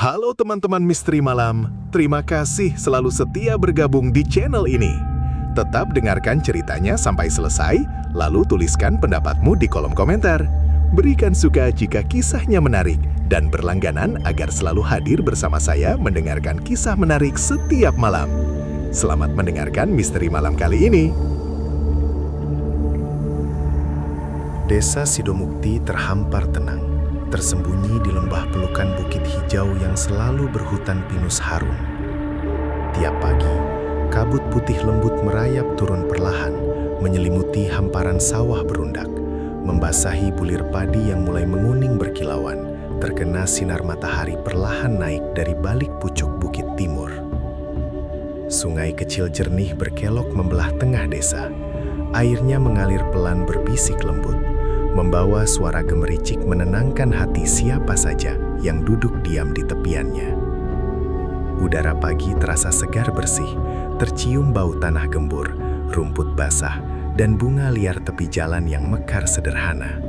Halo teman-teman Misteri Malam, terima kasih selalu setia bergabung di channel ini. Tetap dengarkan ceritanya sampai selesai, lalu tuliskan pendapatmu di kolom komentar. Berikan suka jika kisahnya menarik, dan berlangganan agar selalu hadir bersama saya mendengarkan kisah menarik setiap malam. Selamat mendengarkan Misteri Malam kali ini. Desa Sidomukti terhampar tenang, tersembunyi di lembah pelukan bukit hijau yang selalu berhutan pinus harum. Tiap pagi, kabut putih lembut merayap turun perlahan, menyelimuti hamparan sawah berundak, membasahi bulir padi yang mulai menguning berkilauan, terkena sinar matahari perlahan naik dari balik pucuk bukit timur. Sungai kecil jernih berkelok membelah tengah desa. Airnya mengalir pelan berbisik lembut, membawa suara gemericik menenangkan hati siapa saja yang duduk diam di tepiannya. Udara pagi terasa segar bersih, tercium bau tanah gembur, rumput basah, dan bunga liar tepi jalan yang mekar sederhana.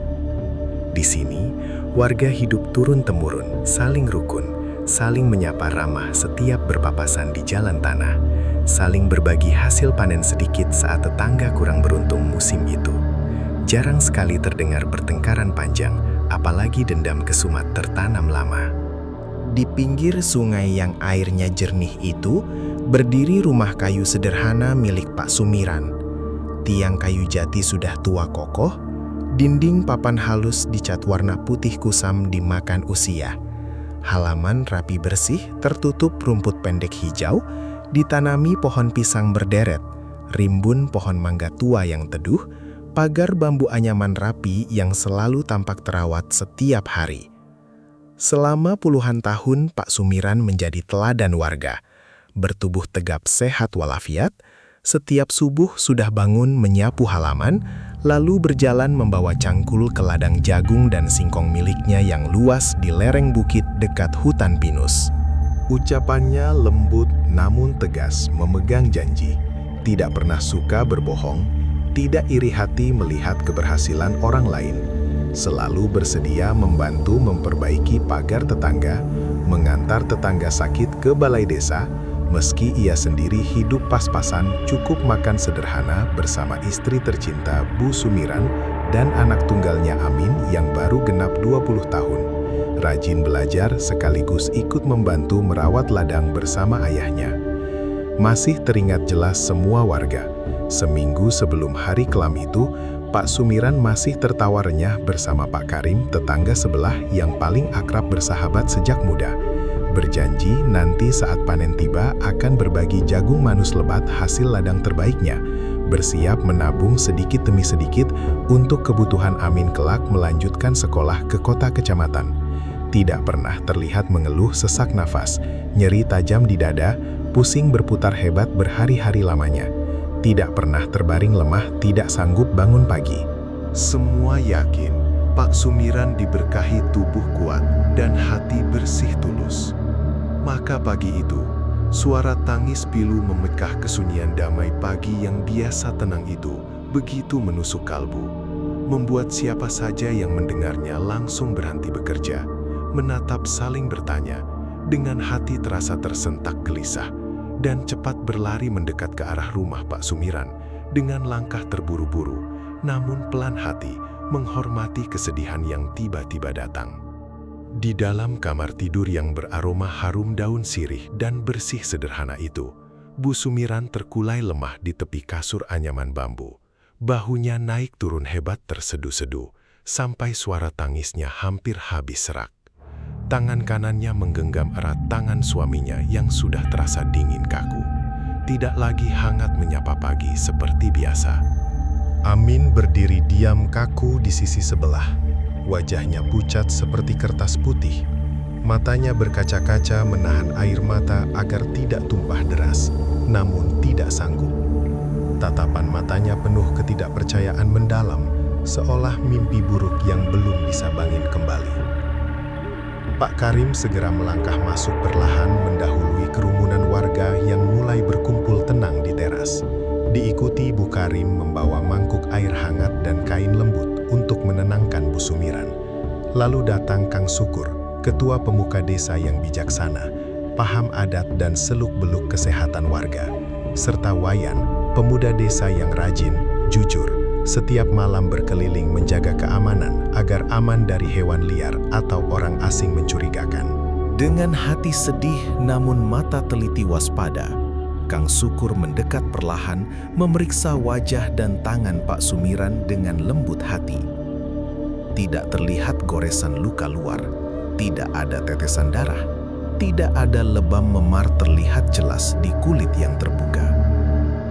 Di sini, warga hidup turun-temurun, saling rukun, saling menyapa ramah setiap berpapasan di jalan tanah, saling berbagi hasil panen sedikit saat tetangga kurang beruntung musim itu. Jarang sekali terdengar pertengkaran panjang, apalagi dendam kesumat tertanam lama. Di pinggir sungai yang airnya jernih itu, berdiri rumah kayu sederhana milik Pak Sumiran. Tiang kayu jati sudah tua kokoh, dinding papan halus dicat warna putih kusam dimakan usia. Halaman rapi bersih tertutup rumput pendek hijau, ditanami pohon pisang berderet, rimbun pohon mangga tua yang teduh, pagar bambu anyaman rapi yang selalu tampak terawat setiap hari. Selama puluhan tahun, Pak Sumiran menjadi teladan warga. Bertubuh tegap sehat walafiat, setiap subuh sudah bangun menyapu halaman, lalu berjalan membawa cangkul ke ladang jagung dan singkong miliknya yang luas di lereng bukit dekat hutan pinus. Ucapannya lembut namun tegas, memegang janji. Tidak pernah suka berbohong, tidak iri hati melihat keberhasilan orang lain. Selalu bersedia membantu memperbaiki pagar tetangga, mengantar tetangga sakit ke balai desa, meski ia sendiri hidup pas-pasan cukup makan sederhana bersama istri tercinta Bu Sumiran dan anak tunggalnya Amin yang baru genap 20 tahun. Rajin belajar sekaligus ikut membantu merawat ladang bersama ayahnya. Masih teringat jelas semua warga. Seminggu sebelum hari kelam itu, Pak Sumiran masih tertawa renyah bersama Pak Karim, tetangga sebelah yang paling akrab bersahabat sejak muda. Berjanji nanti saat panen tiba akan berbagi jagung manus lebat hasil ladang terbaiknya, bersiap menabung sedikit demi sedikit untuk kebutuhan Amin kelak melanjutkan sekolah ke kota kecamatan. Tidak pernah terlihat mengeluh sesak nafas, nyeri tajam di dada, pusing berputar hebat berhari-hari lamanya. Tidak pernah terbaring lemah, tidak sanggup bangun pagi. Semua yakin Pak Sumiran diberkahi tubuh kuat dan hati bersih tulus. Maka pagi itu, suara tangis pilu memekah kesunyian damai pagi yang biasa tenang itu begitu menusuk kalbu, membuat siapa saja yang mendengarnya langsung berhenti bekerja, menatap saling bertanya, dengan hati terasa tersentak gelisah, dan cepat berlari mendekat ke arah rumah Pak Sumiran dengan langkah terburu-buru, namun pelan hati menghormati kesedihan yang tiba-tiba datang. Di dalam kamar tidur yang beraroma harum daun sirih dan bersih sederhana itu, Bu Sumiran terkulai lemah di tepi kasur anyaman bambu. Bahunya naik turun hebat terseduh-seduh, sampai suara tangisnya hampir habis serak. Tangan kanannya menggenggam erat tangan suaminya yang sudah terasa dingin kaku. Tidak lagi hangat menyapa pagi seperti biasa. Amin berdiri diam kaku di sisi sebelah. Wajahnya pucat seperti kertas putih. Matanya berkaca-kaca menahan air mata agar tidak tumpah deras, namun tidak sanggup. Tatapan matanya penuh ketidakpercayaan mendalam, seolah mimpi buruk yang belum bisa bangun kembali. Pak Karim segera melangkah masuk perlahan mendahului kerumunan warga yang mulai berkumpul tenang di teras. Diikuti Bu Karim membawa mangkuk air hangat dan kain lembut untuk menenangkan Bu Sumiran. Lalu datang Kang Sukur, Ketua pemuka desa yang bijaksana, paham adat dan seluk-beluk kesehatan warga, serta Wayan, pemuda desa yang rajin, jujur, setiap malam berkeliling menjaga keamanan agar aman dari hewan liar atau orang asing mencurigakan. Dengan hati sedih namun mata teliti waspada, Kang Sukur mendekat perlahan memeriksa wajah dan tangan Pak Sumiran dengan lembut hati. Tidak terlihat goresan luka luar, tidak ada tetesan darah, tidak ada lebam memar terlihat jelas di kulit yang terbuka.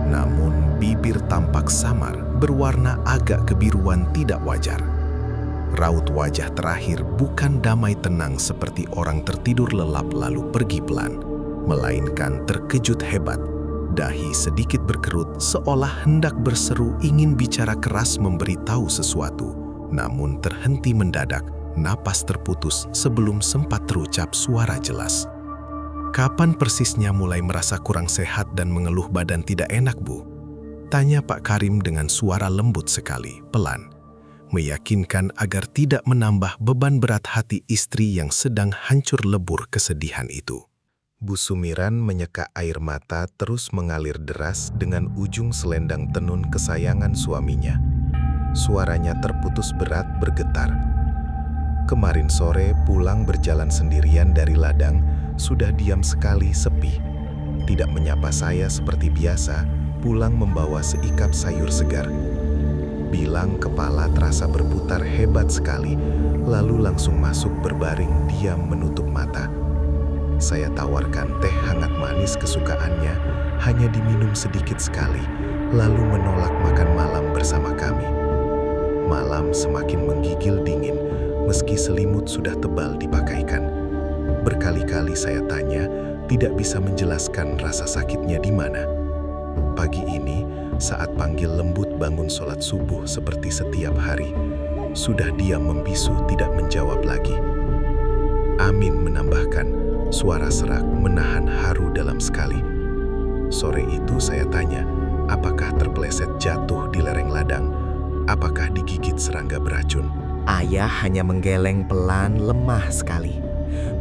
Namun bibir tampak samar, berwarna agak kebiruan tidak wajar. Raut wajah terakhir bukan damai tenang seperti orang tertidur lelap lalu pergi pelan, melainkan terkejut hebat. Dahi sedikit berkerut seolah hendak berseru ingin bicara keras memberitahu sesuatu, namun terhenti mendadak, napas terputus sebelum sempat terucap suara jelas. "Kapan persisnya mulai merasa kurang sehat dan mengeluh badan tidak enak, Bu?" tanya Pak Karim dengan suara lembut sekali, pelan, meyakinkan agar tidak menambah beban berat hati istri yang sedang hancur lebur kesedihan itu. Bu Sumiran menyeka air mata terus mengalir deras dengan ujung selendang tenun kesayangan suaminya. Suaranya terputus berat bergetar. Kemarin sore pulang berjalan sendirian dari ladang, sudah diam sekali sepi. Tidak menyapa saya seperti biasa, pulang membawa seikap sayur segar. Bilang kepala terasa berputar hebat sekali, lalu langsung masuk berbaring diam menutup mata. Saya tawarkan teh hangat manis kesukaannya, hanya diminum sedikit sekali, lalu menolak makan malam bersama kami. Malam semakin menggigil dingin, meski selimut sudah tebal dipakaikan. Berkali-kali saya tanya, tidak bisa menjelaskan rasa sakitnya di mana. Pagi ini, saat panggil lembut bangun sholat subuh seperti setiap hari, sudah diam membisu tidak menjawab lagi. Amin menambahkan, suara serak menahan haru dalam sekali. Sore itu saya tanya, apakah terpeleset jatuh di lereng ladang? Apakah digigit serangga beracun? Ayah hanya menggeleng pelan, lemah sekali.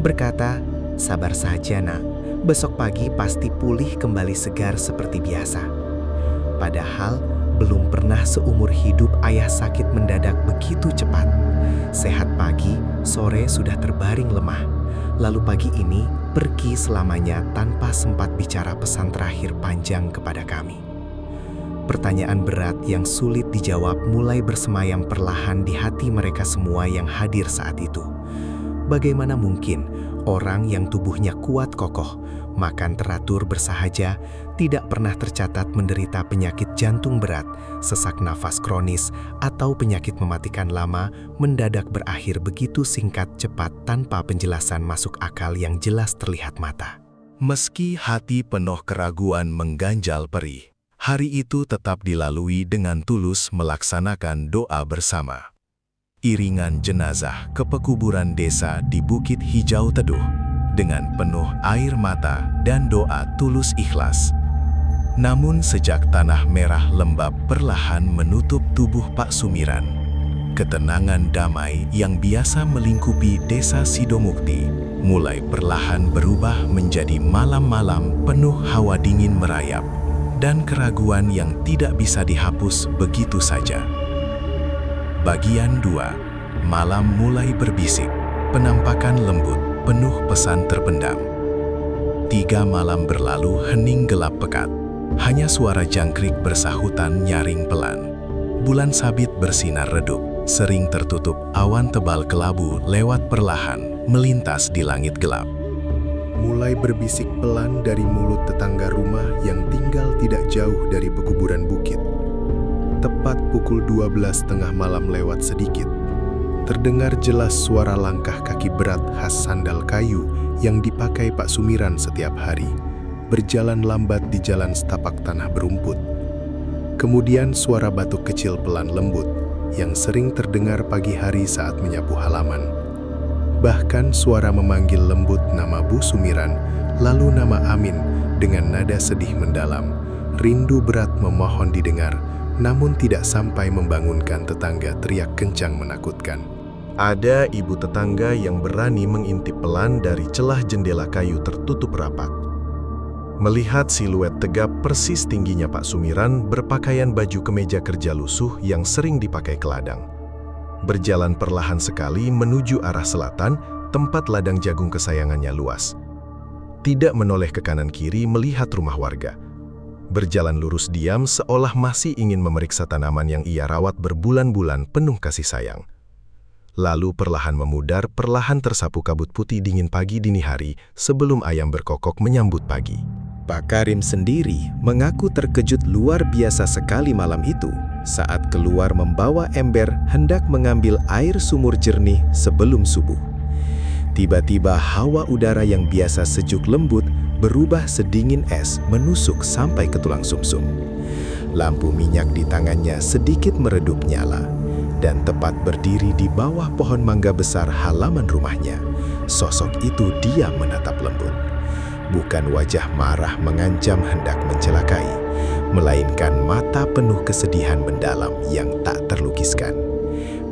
Berkata, "Sabar saja, Nak. Besok pagi pasti pulih kembali segar seperti biasa." Padahal belum pernah seumur hidup ayah sakit mendadak begitu cepat. Sehat pagi, sore sudah terbaring lemah. Lalu pagi ini pergi selamanya tanpa sempat bicara pesan terakhir panjang kepada kami. Pertanyaan berat yang sulit dijawab mulai bersemayam perlahan di hati mereka semua yang hadir saat itu. Bagaimana mungkin orang yang tubuhnya kuat kokoh, makan teratur bersahaja, tidak pernah tercatat menderita penyakit jantung berat, sesak nafas kronis, atau penyakit mematikan lama, mendadak berakhir begitu singkat cepat tanpa penjelasan masuk akal yang jelas terlihat mata. Meski hati penuh keraguan mengganjal perih, hari itu tetap dilalui dengan tulus melaksanakan doa bersama. Iringan jenazah ke pekuburan desa di Bukit Hijau Teduh dengan penuh air mata dan doa tulus ikhlas. Namun sejak tanah merah lembab perlahan menutup tubuh Pak Sumiran, ketenangan damai yang biasa melingkupi desa Sidomukti mulai perlahan berubah menjadi malam-malam penuh hawa dingin merayap dan keraguan yang tidak bisa dihapus begitu saja. Bagian 2, malam mulai berbisik, penampakan lembut, penuh pesan terpendam. 3 malam berlalu hening gelap pekat, hanya suara jangkrik bersahutan nyaring pelan. Bulan sabit bersinar redup, sering tertutup awan tebal kelabu lewat perlahan, melintas di langit gelap. Mulai berbisik pelan dari mulut tetangga rumah yang tinggal tidak jauh dari pekuburan bukit. Tepat pukul 12 tengah malam lewat sedikit, terdengar jelas suara langkah kaki berat khas sandal kayu yang dipakai Pak Sumiran setiap hari, berjalan lambat di jalan setapak tanah berumput. Kemudian suara batuk kecil pelan lembut yang sering terdengar pagi hari saat menyapu halaman. Bahkan suara memanggil lembut nama Bu Sumiran, lalu nama Amin dengan nada sedih mendalam. Rindu berat memohon didengar, namun tidak sampai membangunkan tetangga teriak kencang menakutkan. Ada ibu tetangga yang berani mengintip pelan dari celah jendela kayu tertutup rapat. Melihat siluet tegap persis tingginya Pak Sumiran berpakaian baju kemeja kerja lusuh yang sering dipakai ke ladang. Berjalan perlahan sekali menuju arah selatan, tempat ladang jagung kesayangannya luas. Tidak menoleh ke kanan kiri melihat rumah warga. Berjalan lurus diam seolah masih ingin memeriksa tanaman yang ia rawat berbulan-bulan penuh kasih sayang. Lalu perlahan memudar, perlahan tersapu kabut putih dingin pagi dini hari sebelum ayam berkokok menyambut pagi. Pak Karim sendiri mengaku terkejut luar biasa sekali malam itu saat keluar membawa ember hendak mengambil air sumur jernih sebelum subuh. Tiba-tiba hawa udara yang biasa sejuk lembut berubah sedingin es menusuk sampai ke tulang sumsum. Lampu minyak di tangannya sedikit meredup nyala. Dan tepat berdiri di bawah pohon mangga besar halaman rumahnya, sosok itu diam menatap lembut. Bukan wajah marah mengancam hendak mencelakai, melainkan mata penuh kesedihan mendalam yang tak terlukiskan.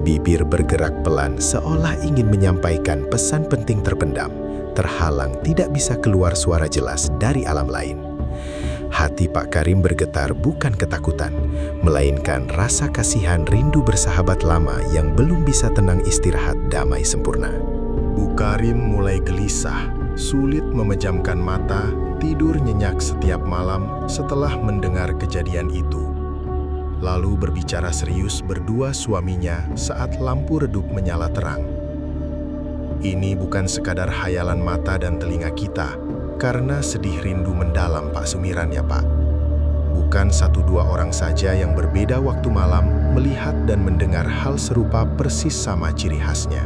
Bibir bergerak pelan seolah ingin menyampaikan pesan penting terpendam, terhalang tidak bisa keluar suara jelas dari alam lain. Hati Pak Karim bergetar bukan ketakutan, melainkan rasa kasihan rindu bersahabat lama yang belum bisa tenang istirahat damai sempurna. Bu Karim mulai gelisah, sulit memejamkan mata, tidur nyenyak setiap malam setelah mendengar kejadian itu. Lalu berbicara serius berdua suaminya saat lampu redup menyala terang. Ini bukan sekadar hayalan mata dan telinga kita, karena sedih rindu mendalam Pak Sumiran ya Pak. Bukan 1-2 orang saja yang berbeda waktu malam melihat dan mendengar hal serupa persis sama ciri khasnya.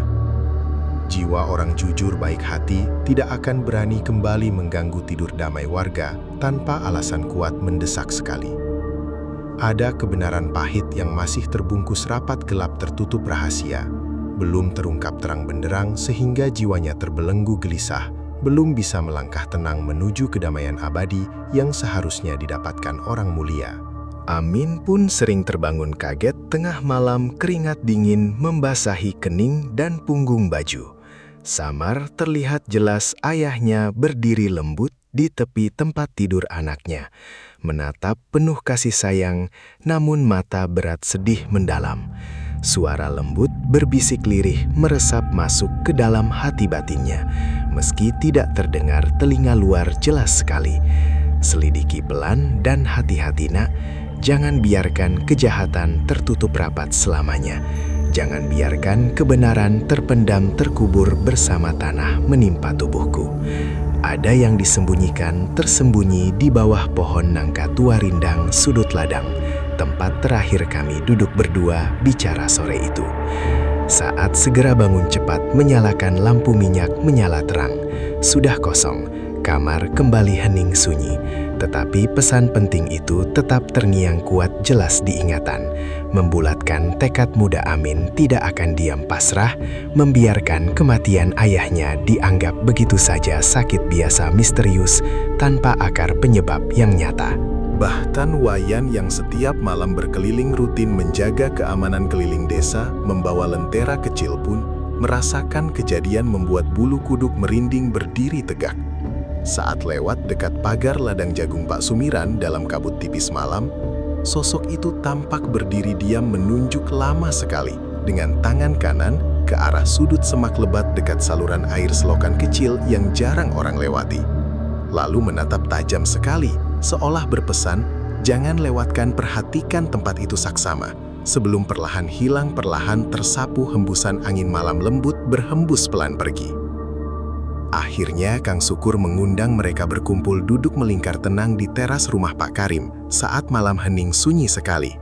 Jiwa orang jujur baik hati tidak akan berani kembali mengganggu tidur damai warga tanpa alasan kuat mendesak sekali. Ada kebenaran pahit yang masih terbungkus rapat gelap tertutup rahasia, belum terungkap terang benderang sehingga jiwanya terbelenggu gelisah, belum bisa melangkah tenang menuju kedamaian abadi yang seharusnya didapatkan orang mulia. Amin pun sering terbangun kaget tengah malam keringat dingin membasahi kening dan punggung baju. Samar terlihat jelas ayahnya berdiri lembut di tepi tempat tidur anaknya, menatap penuh kasih sayang namun mata berat sedih mendalam. Suara lembut berbisik lirih meresap masuk ke dalam hati batinnya, meski tidak terdengar telinga luar jelas sekali. Selidiki pelan dan hati-hati nak, jangan biarkan kejahatan tertutup rapat selamanya. Jangan biarkan kebenaran terpendam terkubur bersama tanah menimpa tubuhku. Ada yang disembunyikan tersembunyi di bawah pohon nangka tua rindang sudut ladang, tempat terakhir kami duduk berdua bicara sore itu. Saat segera bangun cepat menyalakan lampu minyak menyala terang. Sudah kosong, kamar kembali hening sunyi. Tetapi pesan penting itu tetap terngiang kuat jelas diingatan. Membulatkan tekad muda Amin tidak akan diam pasrah, membiarkan kematian ayahnya dianggap begitu saja sakit biasa misterius tanpa akar penyebab yang nyata. Bahkan Wayan yang setiap malam berkeliling rutin menjaga keamanan keliling desa, membawa lentera kecil pun, merasakan kejadian membuat bulu kuduk merinding berdiri tegak. Saat lewat dekat pagar ladang jagung Pak Sumiran dalam kabut tipis malam, sosok itu tampak berdiri diam menunjuk lama sekali dengan tangan kanan ke arah sudut semak lebat dekat saluran air selokan kecil yang jarang orang lewati. Lalu menatap tajam sekali, seolah berpesan, jangan lewatkan, perhatikan tempat itu saksama, sebelum perlahan hilang, perlahan tersapu hembusan angin malam lembut berhembus pelan pergi. Akhirnya Kang Sukur mengundang mereka berkumpul duduk melingkar tenang di teras rumah Pak Karim saat malam hening sunyi sekali.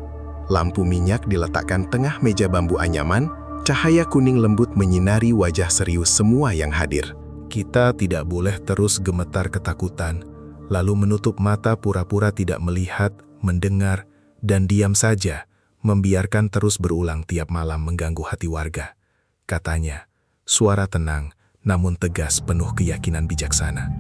Lampu minyak diletakkan tengah meja bambu anyaman, cahaya kuning lembut menyinari wajah serius semua yang hadir. Kita tidak boleh terus gemetar ketakutan, lalu menutup mata pura-pura tidak melihat, mendengar, dan diam saja, membiarkan terus berulang tiap malam mengganggu hati warga. Katanya, suara tenang, namun tegas penuh keyakinan bijaksana.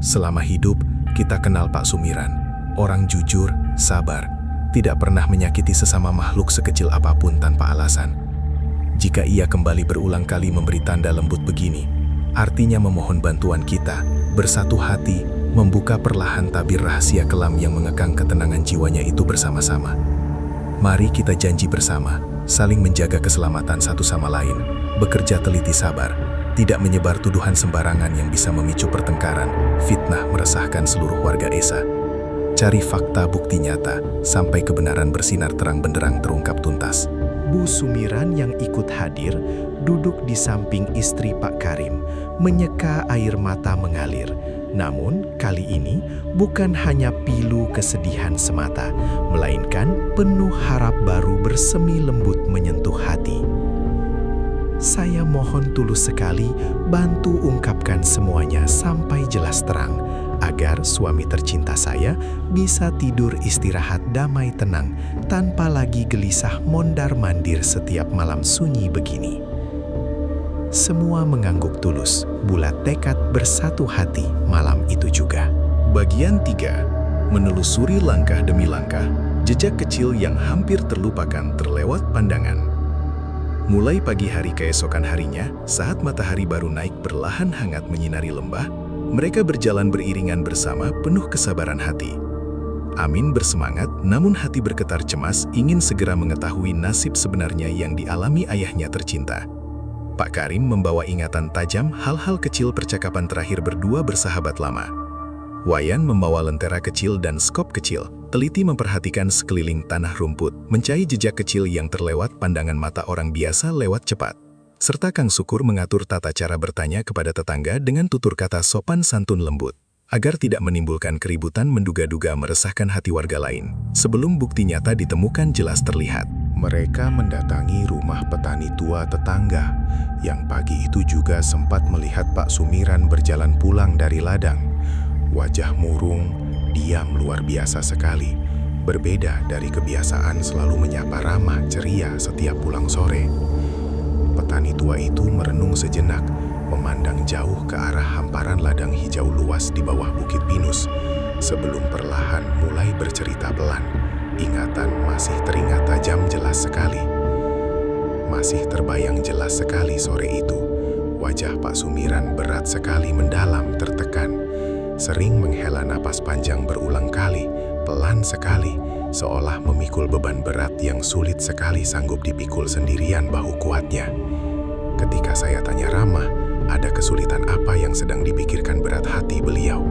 Selama hidup, kita kenal Pak Sumiran, orang jujur, sabar, tidak pernah menyakiti sesama makhluk sekecil apapun tanpa alasan. Jika ia kembali berulang kali memberi tanda lembut begini, artinya memohon bantuan kita, bersatu hati, membuka perlahan tabir rahasia kelam yang mengekang ketenangan jiwanya itu bersama-sama. Mari kita janji bersama, saling menjaga keselamatan satu sama lain, bekerja teliti sabar, tidak menyebar tuduhan sembarangan yang bisa memicu pertengkaran, fitnah meresahkan seluruh warga Esa. Cari fakta bukti nyata, sampai kebenaran bersinar terang benderang terungkap tuntas. Bu Sumiran yang ikut hadir duduk di samping istri Pak Karim, menyeka air mata mengalir. Namun kali ini bukan hanya pilu kesedihan semata, melainkan penuh harap baru bersemi lembut menyentuh hati. Saya mohon tulus sekali bantu ungkapkan semuanya sampai jelas terang, agar suami tercinta saya bisa tidur istirahat damai tenang tanpa lagi gelisah mondar-mandir setiap malam sunyi begini. Semua mengangguk tulus, bulat tekad bersatu hati malam itu juga. Bagian 3. Menelusuri langkah demi langkah, jejak kecil yang hampir terlupakan terlewat pandangan. Mulai pagi hari keesokan harinya, saat matahari baru naik perlahan hangat menyinari lembah, mereka berjalan beriringan bersama penuh kesabaran hati. Amin bersemangat, namun hati bergetar cemas ingin segera mengetahui nasib sebenarnya yang dialami ayahnya tercinta. Pak Karim membawa ingatan tajam hal-hal kecil percakapan terakhir berdua bersahabat lama. Wayan membawa lentera kecil dan skop kecil, teliti memperhatikan sekeliling tanah rumput, mencari jejak kecil yang terlewat pandangan mata orang biasa lewat cepat. Serta Kang Sukur mengatur tata cara bertanya kepada tetangga dengan tutur kata sopan santun lembut, agar tidak menimbulkan keributan menduga-duga meresahkan hati warga lain. Sebelum bukti nyata ditemukan jelas terlihat. Mereka mendatangi rumah petani tua tetangga, yang pagi itu juga sempat melihat Pak Sumiran berjalan pulang dari ladang. Wajah murung, diam luar biasa sekali, berbeda dari kebiasaan selalu menyapa ramah ceria setiap pulang sore. Petani tua itu merenung sejenak, memandang jauh ke arah hamparan ladang hijau luas di bawah Bukit Pinus, sebelum perlahan mulai bercerita pelan. Ingatan masih teringat tajam jelas sekali. Masih terbayang jelas sekali sore itu. Wajah Pak Sumiran berat sekali mendalam tertekan. Sering menghela napas panjang berulang kali, pelan sekali, seolah memikul beban berat yang sulit sekali sanggup dipikul sendirian bahu kuatnya. Ketika saya tanya ramah, ada kesulitan apa yang sedang dipikirkan berat hati beliau?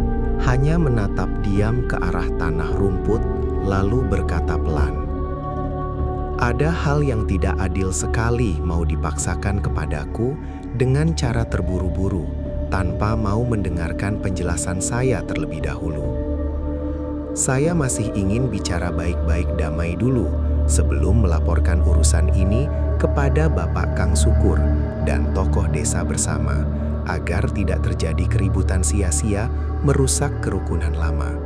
Hanya menatap diam ke arah tanah rumput, lalu berkata pelan, "Ada hal yang tidak adil sekali mau dipaksakan kepadaku dengan cara terburu-buru, tanpa mau mendengarkan penjelasan saya terlebih dahulu. Saya masih ingin bicara baik-baik damai dulu sebelum melaporkan urusan ini kepada Bapak Kang Sukur dan tokoh desa bersama, agar tidak terjadi keributan sia-sia merusak kerukunan lama."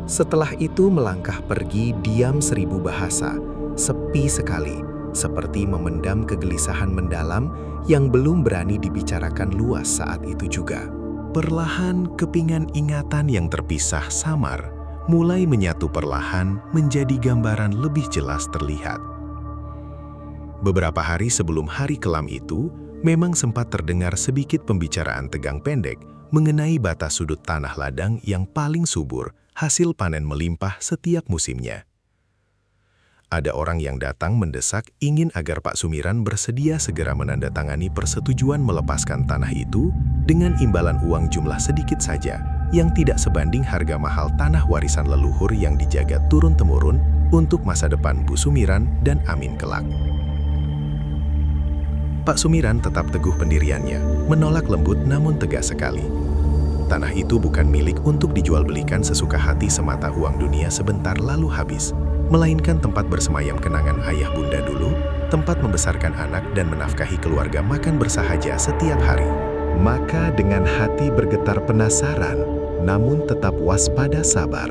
Setelah itu melangkah pergi diam 1000 bahasa, sepi sekali, seperti memendam kegelisahan mendalam yang belum berani dibicarakan luas saat itu juga. Perlahan kepingan ingatan yang terpisah samar, mulai menyatu perlahan menjadi gambaran lebih jelas terlihat. Beberapa hari sebelum hari kelam itu, memang sempat terdengar sedikit pembicaraan tegang pendek mengenai batas sudut tanah ladang yang paling subur, hasil panen melimpah setiap musimnya. Ada orang yang datang mendesak ingin agar Pak Sumiran bersedia segera menandatangani persetujuan melepaskan tanah itu dengan imbalan uang jumlah sedikit saja, yang tidak sebanding harga mahal tanah warisan leluhur yang dijaga turun-temurun untuk masa depan Bu Sumiran dan Amin kelak. Pak Sumiran tetap teguh pendiriannya, menolak lembut namun tegas sekali. Tanah itu bukan milik untuk dijual belikan sesuka hati semata uang dunia sebentar lalu habis, melainkan tempat bersemayam kenangan ayah bunda dulu, tempat membesarkan anak dan menafkahi keluarga makan bersahaja setiap hari. Maka dengan hati bergetar penasaran, namun tetap waspada sabar,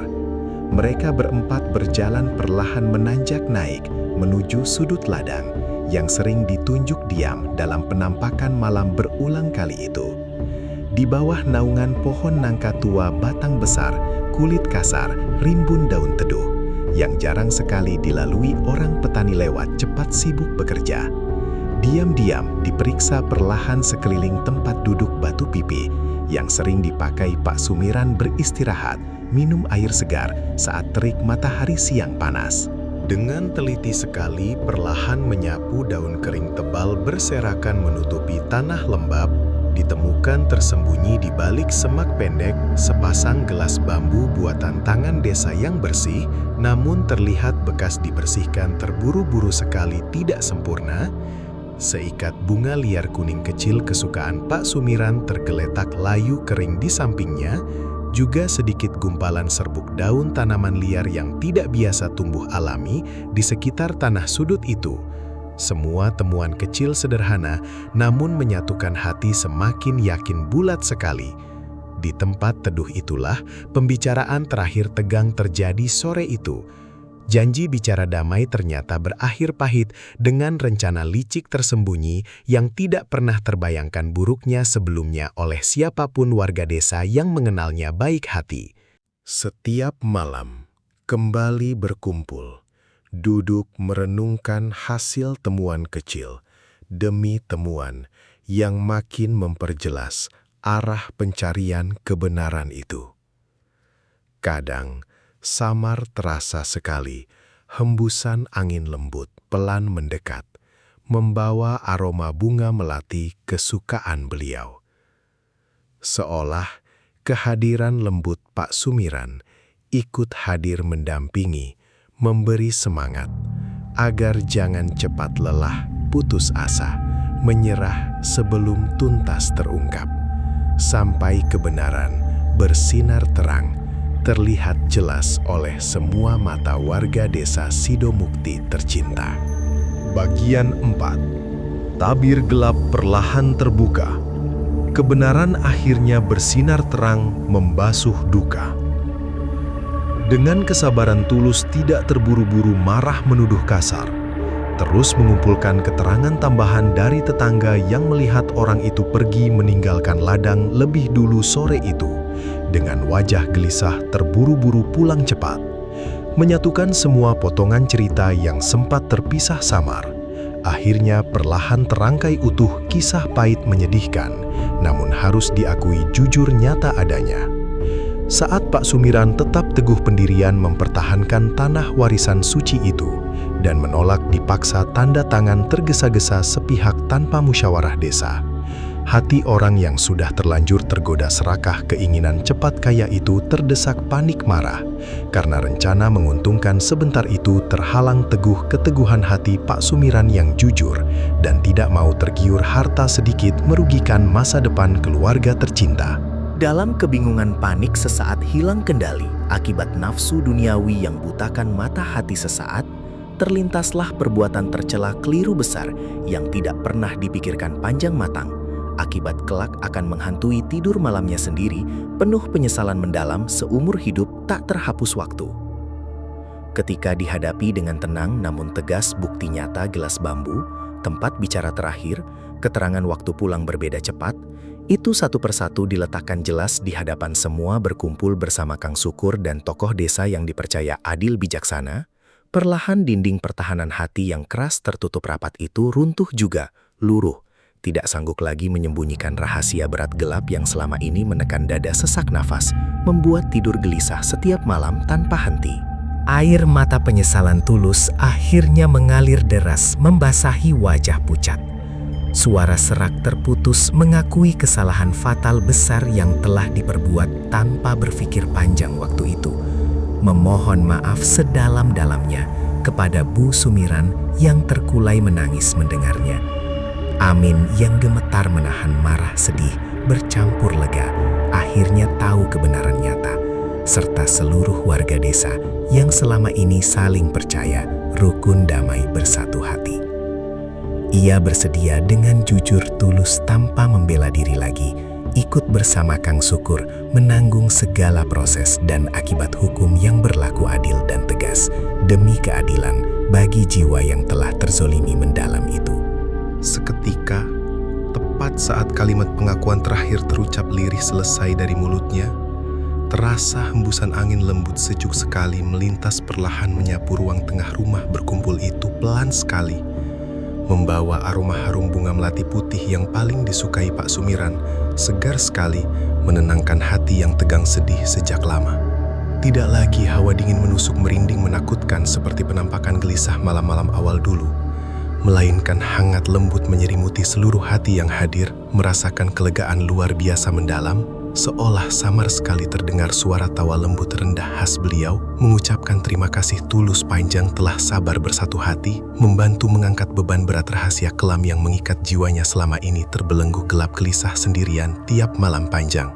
mereka berempat berjalan perlahan menanjak naik menuju sudut ladang yang sering ditunjuk diam dalam penampakan malam berulang kali itu. Di bawah naungan pohon nangka tua batang besar, kulit kasar, rimbun daun teduh, yang jarang sekali dilalui orang petani lewat cepat sibuk bekerja. Diam-diam diperiksa perlahan sekeliling tempat duduk batu pipi yang sering dipakai Pak Sumiran beristirahat, minum air segar saat terik matahari siang panas. Dengan teliti sekali perlahan menyapu daun kering tebal berserakan menutupi tanah lembab, ditemukan tersembunyi di balik semak pendek sepasang gelas bambu buatan tangan desa yang bersih, namun terlihat bekas dibersihkan terburu-buru sekali tidak sempurna. Seikat bunga liar kuning kecil kesukaan Pak Sumiran tergeletak layu kering di sampingnya, juga sedikit gumpalan serbuk daun tanaman liar yang tidak biasa tumbuh alami di sekitar tanah sudut itu. Semua temuan kecil sederhana, namun menyatukan hati semakin yakin bulat sekali. Di tempat teduh itulah pembicaraan terakhir tegang terjadi sore itu. Janji bicara damai ternyata berakhir pahit dengan rencana licik tersembunyi yang tidak pernah terbayangkan buruknya sebelumnya oleh siapapun warga desa yang mengenalnya baik hati. Setiap malam, kembali berkumpul, duduk merenungkan hasil temuan kecil demi temuan yang makin memperjelas arah pencarian kebenaran itu. Kadang, samar terasa sekali, hembusan angin lembut pelan mendekat, membawa aroma bunga melati kesukaan beliau. Seolah kehadiran lembut Pak Sumiran ikut hadir mendampingi, memberi semangat, agar jangan cepat lelah, putus asa, menyerah sebelum tuntas terungkap. Sampai kebenaran bersinar terang, terlihat jelas oleh semua mata warga desa Sidomukti tercinta. Bagian 4. Tabir gelap perlahan terbuka. Kebenaran akhirnya bersinar terang membasuh duka. Dengan kesabaran tulus tidak terburu-buru marah menuduh kasar, terus mengumpulkan keterangan tambahan dari tetangga yang melihat orang itu pergi meninggalkan ladang lebih dulu sore itu. Dengan wajah gelisah terburu-buru pulang cepat, menyatukan semua potongan cerita yang sempat terpisah samar. Akhirnya perlahan terangkai utuh kisah pahit menyedihkan, namun harus diakui jujur nyata adanya. Saat Pak Sumiran tetap teguh pendirian mempertahankan tanah warisan suci itu, dan menolak dipaksa tanda tangan tergesa-gesa sepihak tanpa musyawarah desa. Hati orang yang sudah terlanjur tergoda serakah keinginan cepat kaya itu terdesak panik marah, karena rencana menguntungkan sebentar itu terhalang teguh keteguhan hati Pak Sumiran yang jujur dan tidak mau tergiur harta sedikit merugikan masa depan keluarga tercinta. Dalam kebingungan panik sesaat hilang kendali akibat nafsu duniawi yang butakan mata hati sesaat, terlintaslah perbuatan tercela keliru besar yang tidak pernah dipikirkan panjang matang. Akibat kelak akan menghantui tidur malamnya sendiri, penuh penyesalan mendalam seumur hidup tak terhapus waktu. Ketika dihadapi dengan tenang namun tegas bukti nyata gelas bambu, tempat bicara terakhir, keterangan waktu pulang berbeda cepat, itu satu persatu diletakkan jelas di hadapan semua berkumpul bersama Kang Sukur dan tokoh desa yang dipercaya adil bijaksana, perlahan dinding pertahanan hati yang keras tertutup rapat itu runtuh juga, luruh. Tidak sanggup lagi menyembunyikan rahasia berat gelap yang selama ini menekan dada sesak nafas, membuat tidur gelisah setiap malam tanpa henti. Air mata penyesalan tulus akhirnya mengalir deras membasahi wajah pucat. Suara serak terputus mengakui kesalahan fatal besar yang telah diperbuat tanpa berpikir panjang waktu itu. Memohon maaf sedalam-dalamnya kepada Bu Sumiran yang terkulai menangis mendengarnya. Amin yang gemetar menahan marah sedih bercampur lega, akhirnya tahu kebenaran nyata, serta seluruh warga desa yang selama ini saling percaya, rukun damai bersatu hati. Ia bersedia dengan jujur tulus tanpa membela diri lagi, ikut bersama Kang Sukur menanggung segala proses dan akibat hukum yang berlaku adil dan tegas demi keadilan bagi jiwa yang telah terzolimi mendalam itu. Seketika, tepat saat kalimat pengakuan terakhir terucap lirih selesai dari mulutnya, terasa hembusan angin lembut sejuk sekali melintas perlahan menyapu ruang tengah rumah berkumpul itu pelan sekali, membawa aroma harum bunga melati putih yang paling disukai Pak Sumiran, segar sekali, menenangkan hati yang tegang sedih sejak lama. Tidak lagi hawa dingin menusuk merinding menakutkan seperti penampakan gelisah malam-malam awal dulu, melainkan hangat lembut menyelimuti seluruh hati yang hadir, merasakan kelegaan luar biasa mendalam, seolah samar sekali terdengar suara tawa lembut rendah khas beliau, mengucapkan terima kasih tulus panjang telah sabar bersatu hati, membantu mengangkat beban berat rahasia kelam yang mengikat jiwanya selama ini terbelenggu gelap gelisah sendirian tiap malam panjang.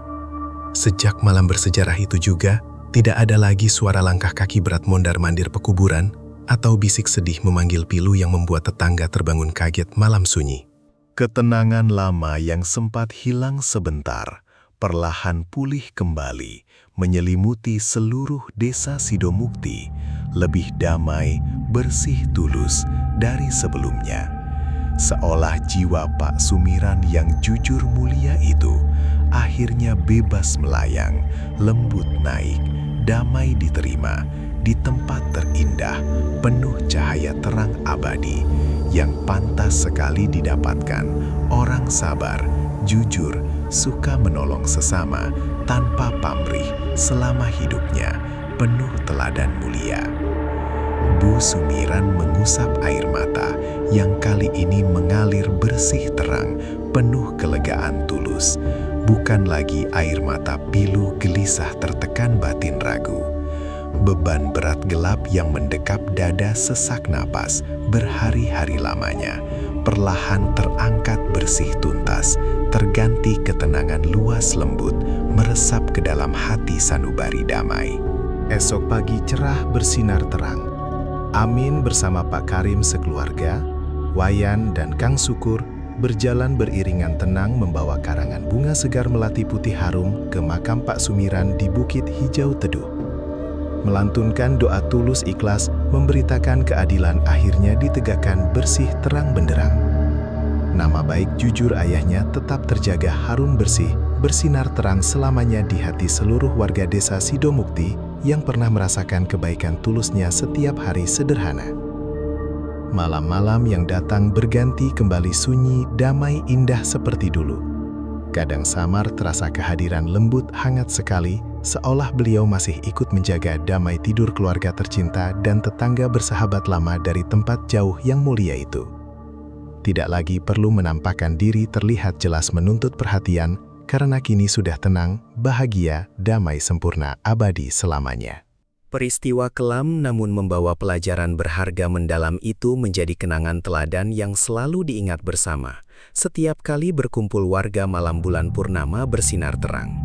Sejak malam bersejarah itu juga, tidak ada lagi suara langkah kaki berat mondar-mandir pekuburan, atau bisik sedih memanggil pilu yang membuat tetangga terbangun kaget malam sunyi. Ketenangan lama yang sempat hilang sebentar, perlahan pulih kembali, menyelimuti seluruh desa Sidomukti, lebih damai, bersih tulus dari sebelumnya. Seolah jiwa Pak Sumiran yang jujur mulia itu, akhirnya bebas melayang, lembut naik, damai diterima, di tempat terindah, penuh cahaya terang abadi, yang pantas sekali didapatkan orang sabar, jujur, suka menolong sesama, tanpa pamrih selama hidupnya, penuh teladan mulia. Bu Sumiran mengusap air mata yang kali ini mengalir bersih terang, penuh kelegaan tulus. Bukan lagi air mata pilu gelisah tertekan batin ragu. Beban berat gelap yang mendekap dada sesak napas berhari-hari lamanya, perlahan terangkat bersih tuntas, terganti ketenangan luas lembut, meresap ke dalam hati sanubari damai. Esok pagi cerah bersinar terang. Amin bersama Pak Karim sekeluarga, Wayan dan Kang Sukur berjalan beriringan tenang membawa karangan bunga segar melati putih harum ke makam Pak Sumiran di Bukit Hijau Teduh. Melantunkan doa tulus ikhlas, memberitakan keadilan akhirnya ditegakkan bersih terang benderang. Nama baik jujur ayahnya tetap terjaga harum bersih, bersinar terang selamanya di hati seluruh warga desa Sidomukti yang pernah merasakan kebaikan tulusnya setiap hari sederhana. Malam-malam yang datang berganti kembali sunyi, damai, indah seperti dulu. Kadang samar terasa kehadiran lembut hangat sekali, seolah beliau masih ikut menjaga damai tidur keluarga tercinta dan tetangga bersahabat lama dari tempat jauh yang mulia itu. Tidak lagi perlu menampakkan diri terlihat jelas menuntut perhatian, karena kini sudah tenang, bahagia, damai sempurna, abadi selamanya. Peristiwa kelam namun membawa pelajaran berharga mendalam itu menjadi kenangan teladan yang selalu diingat bersama. Setiap kali berkumpul warga malam bulan purnama bersinar terang.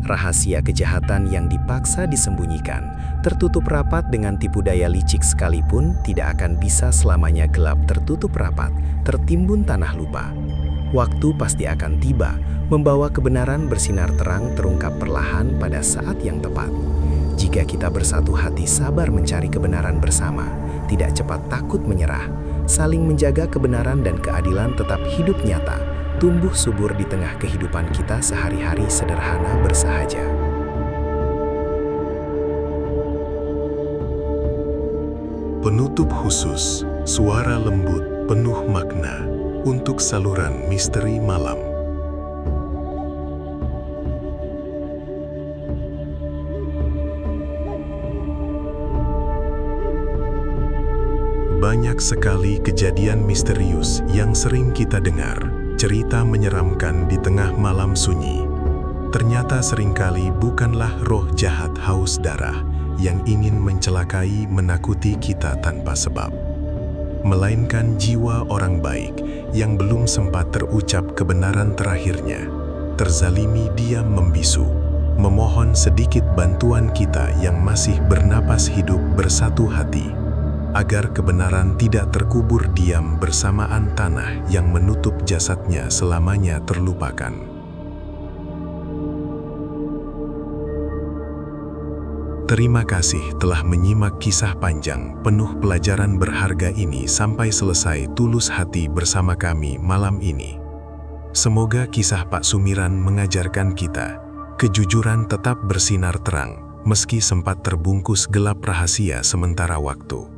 Rahasia kejahatan yang dipaksa disembunyikan, tertutup rapat dengan tipu daya licik sekalipun tidak akan bisa selamanya gelap tertutup rapat, tertimbun tanah lupa. Waktu pasti akan tiba, membawa kebenaran bersinar terang terungkap perlahan pada saat yang tepat. Jika kita bersatu hati sabar mencari kebenaran bersama, tidak cepat takut menyerah, saling menjaga kebenaran dan keadilan tetap hidup nyata, tumbuh subur di tengah kehidupan kita sehari-hari sederhana bersahaja. Penutup khusus, suara lembut penuh makna untuk saluran misteri malam. Banyak sekali kejadian misterius yang sering kita dengar, cerita menyeramkan di tengah malam sunyi. Ternyata seringkali bukanlah roh jahat haus darah yang ingin mencelakai menakuti kita tanpa sebab, melainkan jiwa orang baik yang belum sempat terucap kebenaran terakhirnya, terzalimi diam membisu, memohon sedikit bantuan kita yang masih bernapas hidup bersatu hati, agar kebenaran tidak terkubur diam bersamaan tanah yang menutup jasadnya selamanya terlupakan. Terima kasih telah menyimak kisah panjang penuh pelajaran berharga ini sampai selesai tulus hati bersama kami malam ini. Semoga kisah Pak Sumiran mengajarkan kita, kejujuran tetap bersinar terang, meski sempat terbungkus gelap rahasia sementara waktu.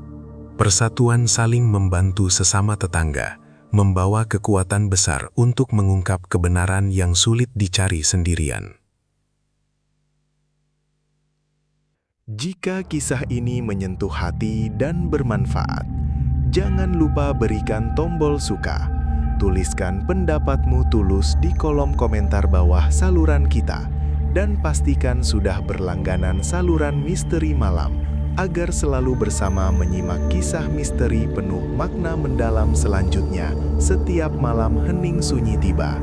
Persatuan saling membantu sesama tetangga, membawa kekuatan besar untuk mengungkap kebenaran yang sulit dicari sendirian. Jika kisah ini menyentuh hati dan bermanfaat, jangan lupa berikan tombol suka. Tuliskan pendapatmu tulus di kolom komentar bawah saluran kita, dan pastikan sudah berlangganan saluran Misteri Malam agar selalu bersama menyimak kisah misteri penuh makna mendalam selanjutnya setiap malam hening sunyi tiba.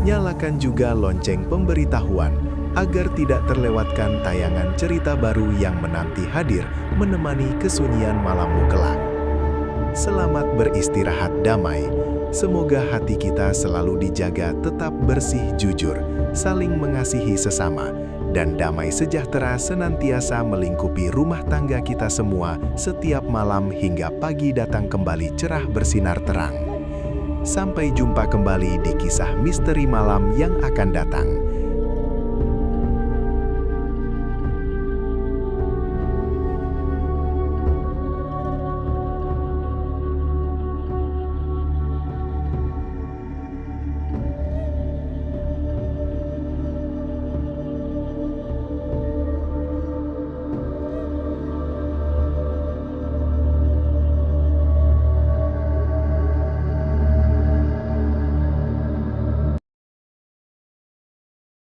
Nyalakan juga lonceng pemberitahuan agar tidak terlewatkan tayangan cerita baru yang menanti hadir menemani kesunyian malammu kelak. Selamat beristirahat damai. Semoga hati kita selalu dijaga tetap bersih jujur, saling mengasihi sesama, dan damai sejahtera senantiasa melingkupi rumah tangga kita semua setiap malam hingga pagi datang kembali cerah bersinar terang. Sampai jumpa kembali di kisah misteri malam yang akan datang.